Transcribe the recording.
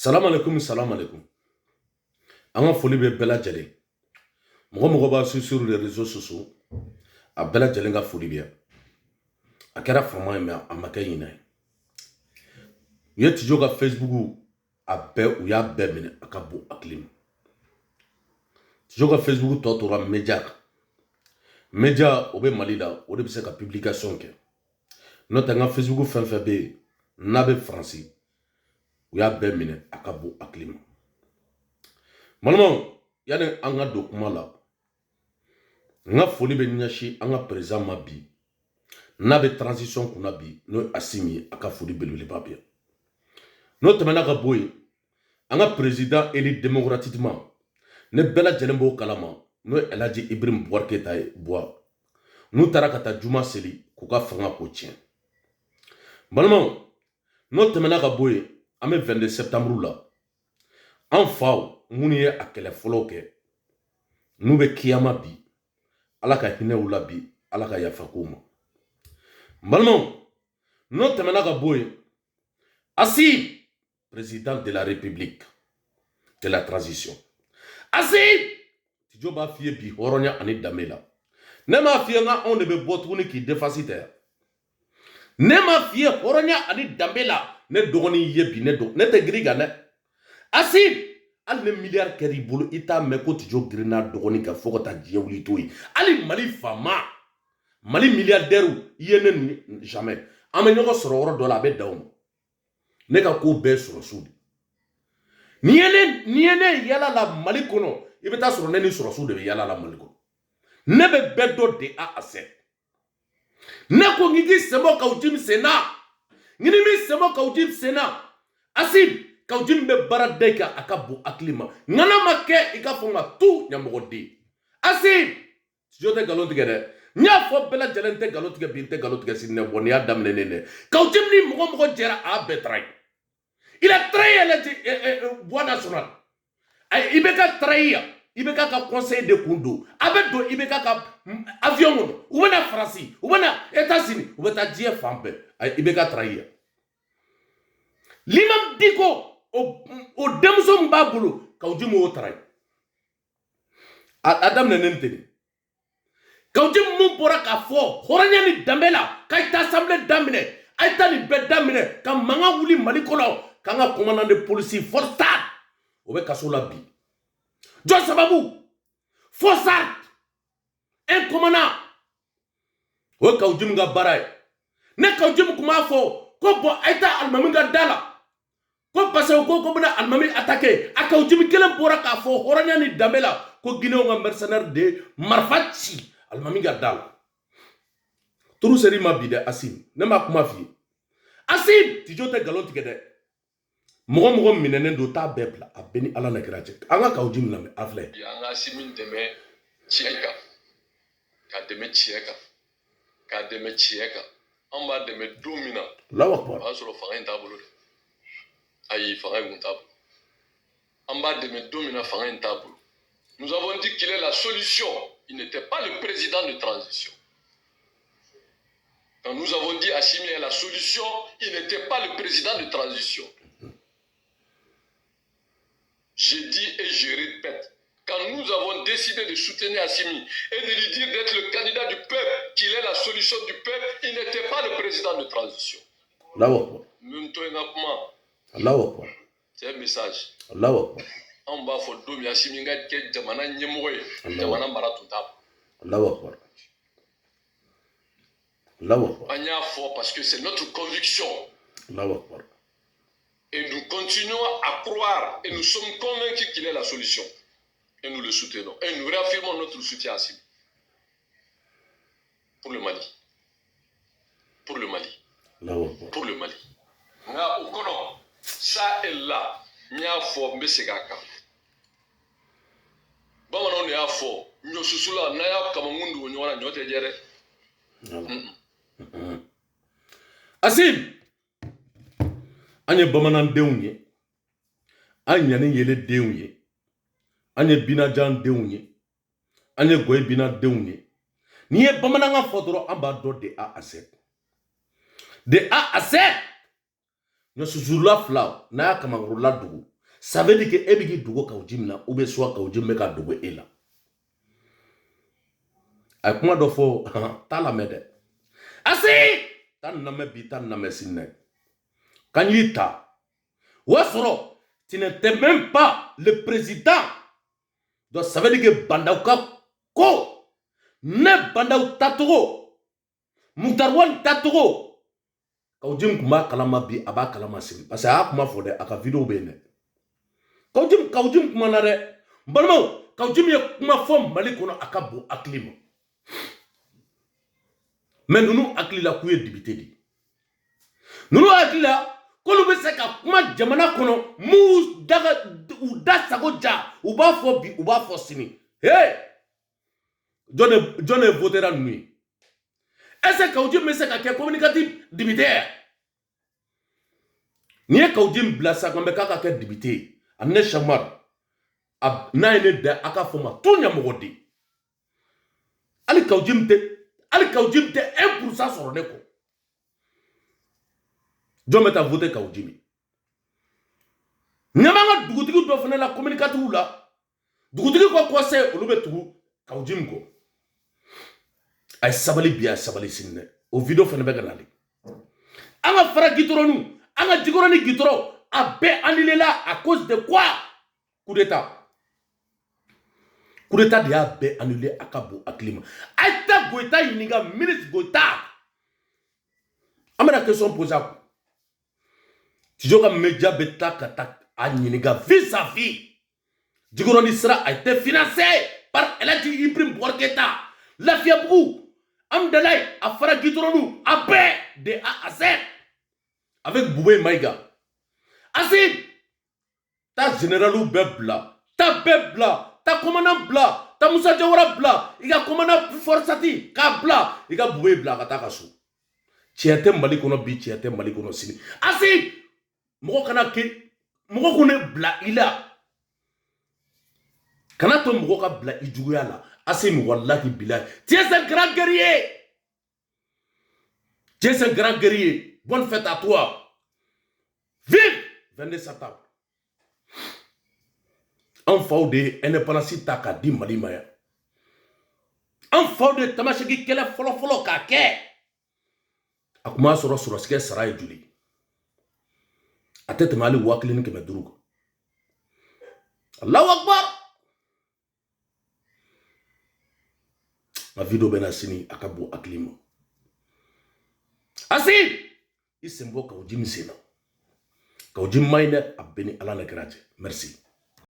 Salam alaikum, salam alaikum. Anga foli be bela jale. Mogo ba sur les réseaux sociaux. A bela jale nga foli be. A kera fama me a makay yina. Ye tijo ga Facebook a be u ya be mene akabu aklim. Tijo ga Facebook to tora media. Media obe malila o de be se ka publication ke. Nota nga Facebook fan fa be na be français. U ya be mene akabu aklim. Malama yani anga dokuma la nga foli be nyashi anga président mabi na be transition kuna bi no asimi aka foli belele babia no temana ka boy anga président élu démocratiquement ne bela jelembo kalama no Eladji Ibrahim Boubacar Keïta bois no tarakata juma seli kuka fanga ko tien malama no temana ka boy ame 22 septembre la en faw muni a kele folo ke nu be kiyama bi ala ka hinɛ u la bi ala ka yafa ko ma balimaw n'o tɛmɛna ka bɔ yen Assimi président de la république de la transition Assimi Tijo b'a f'i ye bi hɔrɔnya ani danbe la ne m'a f'i ye nka anw de bɛ bɔ tuguni k'i defasi tɛ ne m'a f'i ye hɔrɔnya ani danbe la ne dɔgɔnin ye bi ne tɛ girin kan dɛ Assimi hali ne miliyari kɛra i bolo i t'a mɛn ko Tijo girinna dɔgɔnin kan fo ka taa diɲɛ wuli to ye hali Mali faama Mali milliardaire i ye ne jamais an bɛ ɲɔgɔn sɔrɔ yɔrɔ dɔ la a bɛ dan o ma ne ka ko bɛɛ sɔrɔ su de ni ye ne yala la Mali kɔnɔ i bɛ taa sɔrɔ ne ni sɔrɔ su de bɛ yala la Mali kɔnɔ ne bɛ bɛɛ dɔ de a sɛ ne ko n k'i sɛmɔ k'aw jimi sen na n ni min sɛmɔ k'aw jimi sen na Assimi k'aw jimi bɛ baara da i kan a ka bon hakili ma ŋana ma kɛ i ka fɔ ka tu ɲɛmɔgɔden Assimi Tijo tɛ nkalon tigɛ dɛ n y'a fɔ bɛɛ lajɛlen tɛ nkalon tigɛ bi n tɛ nkalon tigɛ sini dɛ bon nin y'a daminɛnen dɛ k'aw jimi ni mɔgɔ jɛra a bɛɛ trahi il a trahi Voix nationale i bɛ ka trahi yan i bɛ ka conseil de kun don a bɛ don i bɛ ka avion kɔnɔ u bɛ na Faransi u bɛ na États-Unis u bɛ taa diɲɛ fan bɛɛ i bɛ ka trahi yan L'imam Diko o denmuso min b'a bolo k'aw jimi o trahi a daminɛnen tɛ k'aw jimi mun bɔra k'a fɔ hɔrɔnya ni danbe la k'a ye taa assemblée daminɛ a ye taa nin bɛɛ daminɛ ka mankan wuli Mali kɔnɔ k'an ka commandant de police Forsat o bɛ kaso la bi jɔn sababu Forsat un commandant o ye k'aw jimi ka baara ye ne k'aw jimi kun b'a fɔ ko bɔn a ye taa alimami ka da la ko parce que ko bɛna alimami attaquer a k'aw jimi kelen bɔra k'a fɔ hɔrɔnya ni danbe la ko Guinéen ka mercenaire de marifa ci alimami ka da la turu seri ma bi dɛ Assimi ne ma kuma f'i ye Assimi Tijo tɛ nkalon tigɛ dɛ mɔgɔ minɛnen don t'a bɛɛ bila a bɛɛ ni ala na kira cɛ an ka k'aw jimi lamɛn a filɛ an ka Assimi dɛmɛ tiɲɛ kan ka dɛmɛ tiɲɛ kan ka dɛmɛ tiɲɛ kan an b'a dɛmɛ don min na Allahu o Akbar b'a sɔrɔ fanga in t'a bolo dɛ ayi fanga in kun t'a bolo an b'a dɛmɛ don min na fanga in t'a bolo nous avons dit qu'il est la solution il n'était pas le président de transition quand nous avons dit Assimi est la solution il n'était pas le président de transition je dis et je répète quand nous avons décidé de soutenir Assimi et de lui dire d'être le candidat du peuple, qu'il est la solution du peuple, il n'était pas le président de transition. C'est un message. On va faire deux Assimi qui jamana nyemwe, jamana maratuta. On y a fort parce que c'est notre conviction. Et nous continuons à croire et nous sommes convaincus qu'il est la solution. Et nous le soutenons. Et nous réaffirmons notre soutien à Assimi. Pour le Mali. Pour le Mali. Pour le Mali. Ça est là. Nya fo mbesegaka. Bamana on ya fo. Nyo susula na ya kamangundu nyona nyote jere. Assimi anye bamanan denw ye an ɲani yele denw ye an ye binajan denw ye an ye goyi bina denw ye n'i ye bamanankan fɔ dɔrɔn an b'a dɔn de A à Z no suzula fla na kamangurula dugu ça veut dire que ebigi dugu kaujim na ube soit kaujim me ka dugu ela ay kuma do fo ta la mede asi tan na me bi tan na me sinne kanyita wasoro tu n'étais même pas le président donc ça veut dire que bandauka ko ne bandau tatogo mutarwan tatogo kaujim kuma kalama bi aba kalama sin parce que a kuma fo de aka video be ne kaujim kuma na re balmo kaujim ye kuma fo mali kono aka bo aklima mais nous aklila kuye dibité di nous aklila kolu be se ka kuma jamana kono mu daga u da sago ja u ba fo bi u ba fo sini hey John votera nuit est-ce que kaujim me se ka ke communicatif dibité ni kaujim blasa ko be ka ke dibité amne chamar ab naine da aka foma tunya mogodi ali kaujim te 1% sur ne ko John meta voter kaujimi nyamanga dugutigi do fana la communicatif la dugutigi ko conseil olube tugu kaujim ko ay sabali biya sabali sinne o video fana be ganali anga fara gitoronu anga jigoroni gitoro a be annulé là à cause de quoi coup d'état de a be annulé à Kabo Aklima aita goita yiniga ministre goita amena question posée Tijoka média beta katak a yiniga vis-à-vis jigoroni sera a été financé par Elati Ibrahim Bouarketa la Fiabrou Amdalay a fara gitoronu a be de A à Z avec Boubé Maïga. Assez, ta généralou bebla, ta bebla, ta commandant bla, ta Moussa Diawara bla, il y a commandant Forsati, ka bla, il y a Boubé bla, ka kasu. Tiete malikono bi, tiete malikono sini. Assez, moko kana ke, moko kone bla ila. Kana to moko ka bla ijuya la. Assez, wallahi bilay. Tu es un grand guerrier. Tu es un grand guerrier. Bonne fête à toi. Vive 22 septembre. En faute de indépendance taka di Mali maya. En faute de tamashiki kele folo ka ke. Akuma soro ske saray juli. Atete mali waklini ke medrugo. Allahu Akbar. Ma video benasini akabu aklima. Asi isembo ka ujimi sena. Kaujim maine abeni alana graje. Merci.